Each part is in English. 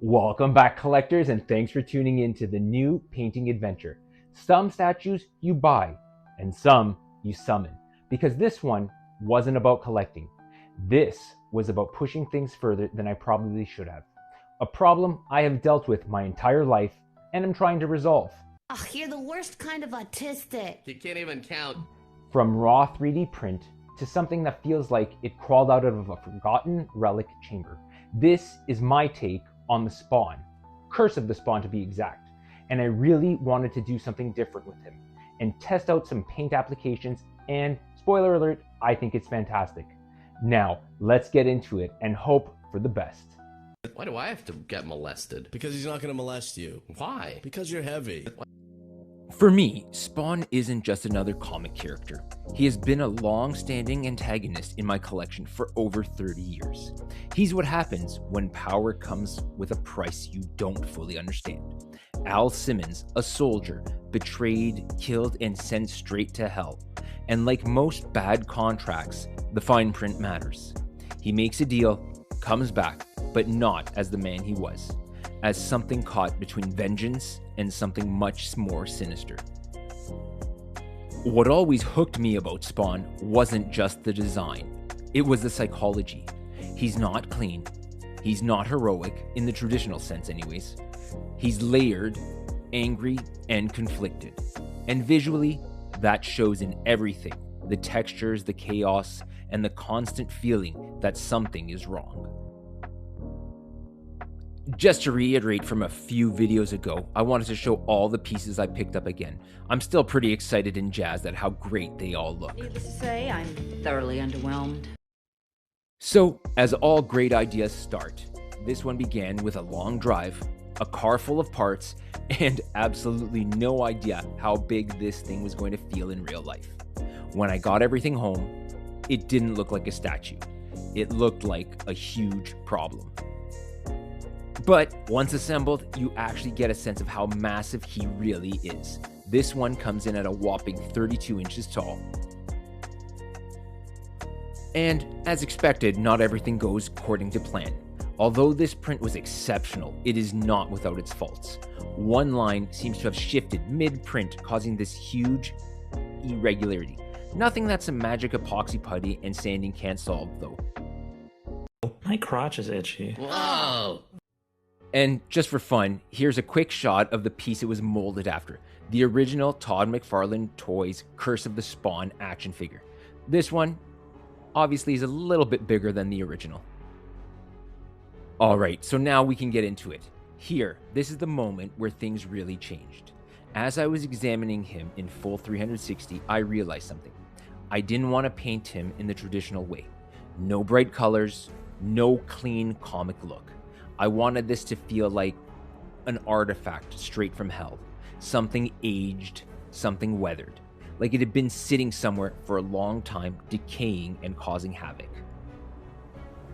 Welcome back, collectors, and thanks for tuning in to the new painting adventure. Some statues you buy, and some you summon, because this one wasn't about collecting. This was about pushing things further than I probably should have. A problem I have dealt with my entire life and am trying to resolve. Ugh, you're the worst kind of autistic. You can't even count. From raw 3D print to something that feels like it crawled out of a forgotten relic chamber. This is my take on the Spawn, Curse of the Spawn to be exact, and I really wanted to do something different with him and test out some paint applications, and spoiler alert, I think it's fantastic. Now, let's get into it and hope for the best. Why do I have to get molested? Because he's not going to molest you. Why? Because you're heavy. For me, Spawn isn't just another comic character. He has been a long-standing antagonist in my collection for over 30 years. He's what happens when power comes with a price you don't fully understand. Al Simmons, a soldier, betrayed, killed, and sent straight to hell. And like most bad contracts, the fine print matters. He makes a deal, comes back, but not as the man he was, as something caught between vengeance and something much more sinister. What always hooked me about Spawn wasn't just the design, it was the psychology. He's not clean, he's not heroic, in the traditional sense anyways. He's layered, angry, and conflicted. And visually, that shows in everything. The textures, the chaos, and the constant feeling that something is wrong. Just to reiterate from a few videos ago, I wanted to show all the pieces I picked up again. I'm still pretty excited and jazzed at how great they all look. Needless to say, I'm thoroughly underwhelmed. So, as all great ideas start, this one began with a long drive, a car full of parts, and absolutely no idea how big this thing was going to feel in real life. When I got everything home, it didn't look like a statue. It looked like a huge problem. But once assembled, you actually get a sense of how massive he really is. This one comes in at a whopping 32 inches tall. And as expected, not everything goes according to plan. Although this print was exceptional, it is not without its faults. One line seems to have shifted mid-print, causing this huge irregularity. Nothing that some magic epoxy putty and sanding can't solve, though. My crotch is itchy. Whoa! And just for fun, here's a quick shot of the piece it was molded after. The original Todd McFarlane Toys Curse of the Spawn action figure. This one, obviously, is a little bit bigger than the original. Alright, so now we can get into it. Here, this is the moment where things really changed. As I was examining him in full 360, I realized something. I didn't want to paint him in the traditional way. No bright colors, no clean comic look. I wanted this to feel like an artifact straight from hell. Something aged, something weathered. Like it had been sitting somewhere for a long time, decaying and causing havoc.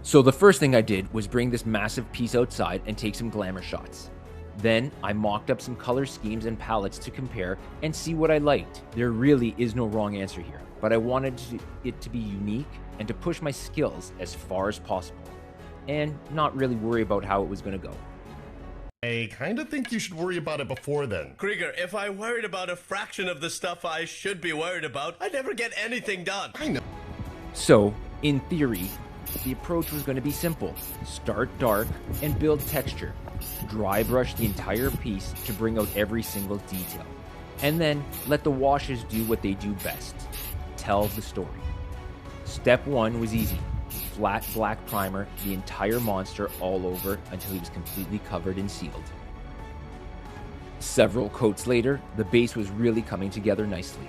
So the first thing I did was bring this massive piece outside and take some glamour shots. Then I mocked up some color schemes and palettes to compare and see what I liked. There really is no wrong answer here, but I wanted it to be unique and to push my skills as far as possible, and not really worry about how it was going to go. I kind of think you should worry about it before then. Krieger, if I worried about a fraction of the stuff I should be worried about, I'd never get anything done. I know. So, in theory, the approach was going to be simple. Start dark and build texture. Dry brush the entire piece to bring out every single detail. And then let the washes do what they do best. Tell the story. Step 1 was easy. Flat black primer the entire monster all over until he was completely covered and sealed. Several coats later, the base was really coming together nicely.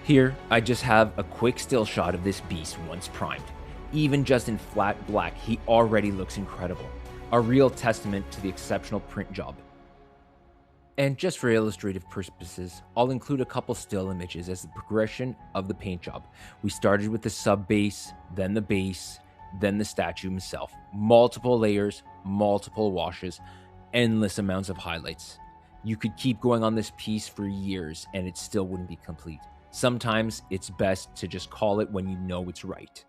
Here, I just have a quick still shot of this beast once primed. Even just in flat black, he already looks incredible. A real testament to the exceptional print job. And just for illustrative purposes, I'll include a couple still images as the progression of the paint job. We started with the sub base, then the base, then the statue himself. Multiple layers, multiple washes, endless amounts of highlights. You could keep going on this piece for years and it still wouldn't be complete. Sometimes it's best to just call it when you know it's right.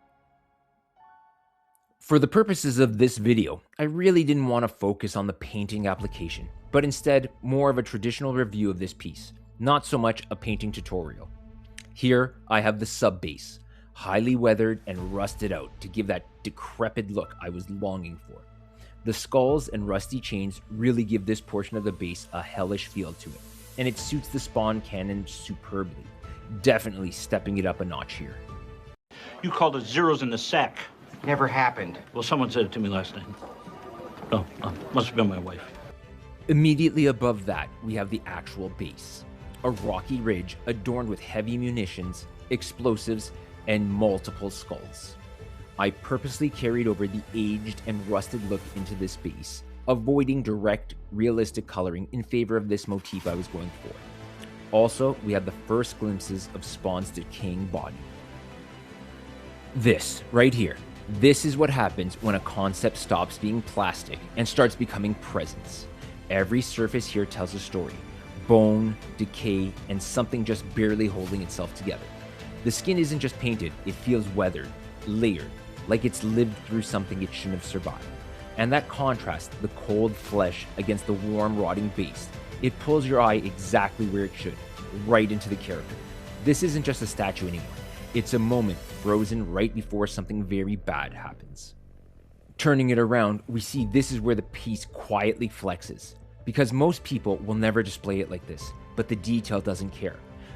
For the purposes of this video, I really didn't want to focus on the painting application, but instead more of a traditional review of this piece, not so much a painting tutorial. Here I have the sub base, highly weathered and rusted out to give that decrepit look I was longing for. The skulls and rusty chains really give this portion of the base a hellish feel to it, and it suits the Spawn cannon superbly, definitely stepping it up a notch here. You called it zeros in the sack. Never happened. Well, someone said it to me last night. Oh, must have been my wife. Immediately above that, we have the actual base. A rocky ridge adorned with heavy munitions, explosives, and multiple skulls. I purposely carried over the aged and rusted look into this base, avoiding direct, realistic coloring in favor of this motif I was going for. Also, we have the first glimpses of Spawn's decaying body. This, right here, this is what happens when a concept stops being plastic and starts becoming presence. Every surface here tells a story. Bone, decay, and something just barely holding itself together. The skin isn't just painted, it feels weathered, layered, like it's lived through something it shouldn't have survived. And that contrast, the cold flesh against the warm, rotting base, it pulls your eye exactly where it should, right into the character. This isn't just a statue anymore. It's a moment frozen right before something very bad happens. Turning it around, we see this is where the piece quietly flexes, because most people will never display it like this, but the detail doesn't care.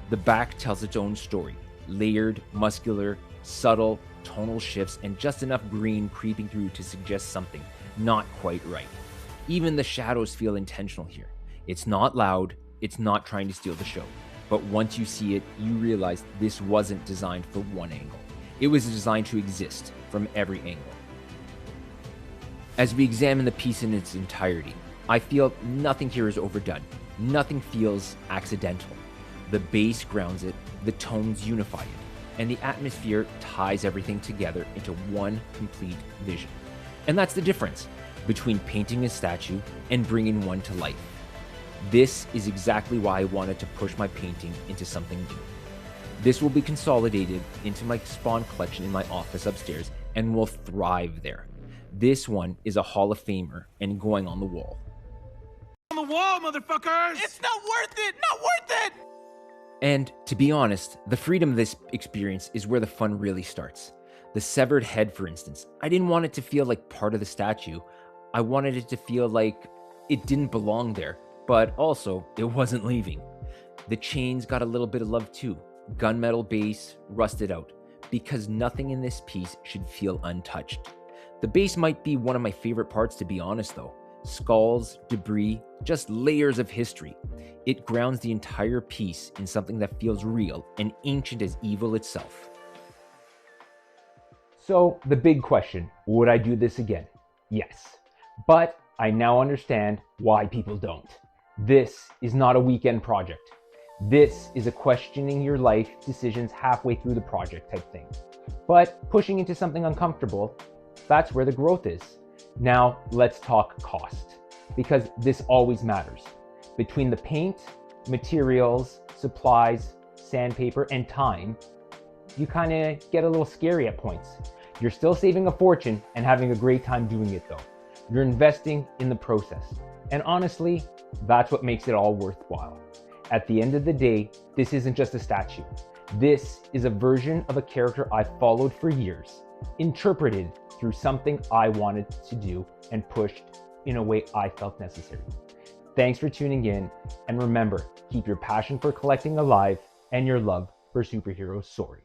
The back tells its own story, layered, muscular, subtle, tonal shifts, and just enough green creeping through to suggest something not quite right. Even the shadows feel intentional here. It's not loud, it's not trying to steal the show. But once you see it, you realize this wasn't designed for one angle. It was designed to exist from every angle. As we examine the piece in its entirety, I feel nothing here is overdone. Nothing feels accidental. The base grounds it, the tones unify it, and the atmosphere ties everything together into one complete vision. And that's the difference between painting a statue and bringing one to life. This is exactly why I wanted to push my painting into something new. This will be consolidated into my Spawn collection in my office upstairs and will thrive there. This one is a Hall of Famer and going on the wall. On the wall, motherfuckers! It's not worth it! Not worth it! And to be honest, the freedom of this experience is where the fun really starts. The severed head, for instance, I didn't want it to feel like part of the statue. I wanted it to feel like it didn't belong there, but also it wasn't leaving. The chains got a little bit of love too. Gunmetal base, rusted out, because nothing in this piece should feel untouched. The base might be one of my favorite parts, to be honest though. Skulls, debris, just layers of history. It grounds the entire piece in something that feels real and ancient as evil itself. So the big question, would I do this again? Yes, but I now understand why people don't. This is not a weekend project. This is a questioning your life decisions halfway through the project type thing. But pushing into something uncomfortable, that's where the growth is. Now let's talk cost, because this always matters. Between the paint, materials, supplies, sandpaper, and time, you kind of get a little scary at points. You're still saving a fortune and having a great time doing it though. You're investing in the process. And honestly, that's what makes it all worthwhile. At the end of the day, this isn't just a statue. This is a version of a character I've followed for years, interpreted through something I wanted to do and pushed in a way I felt necessary. Thanks for tuning in, and remember, keep your passion for collecting alive and your love for superheroes soaring.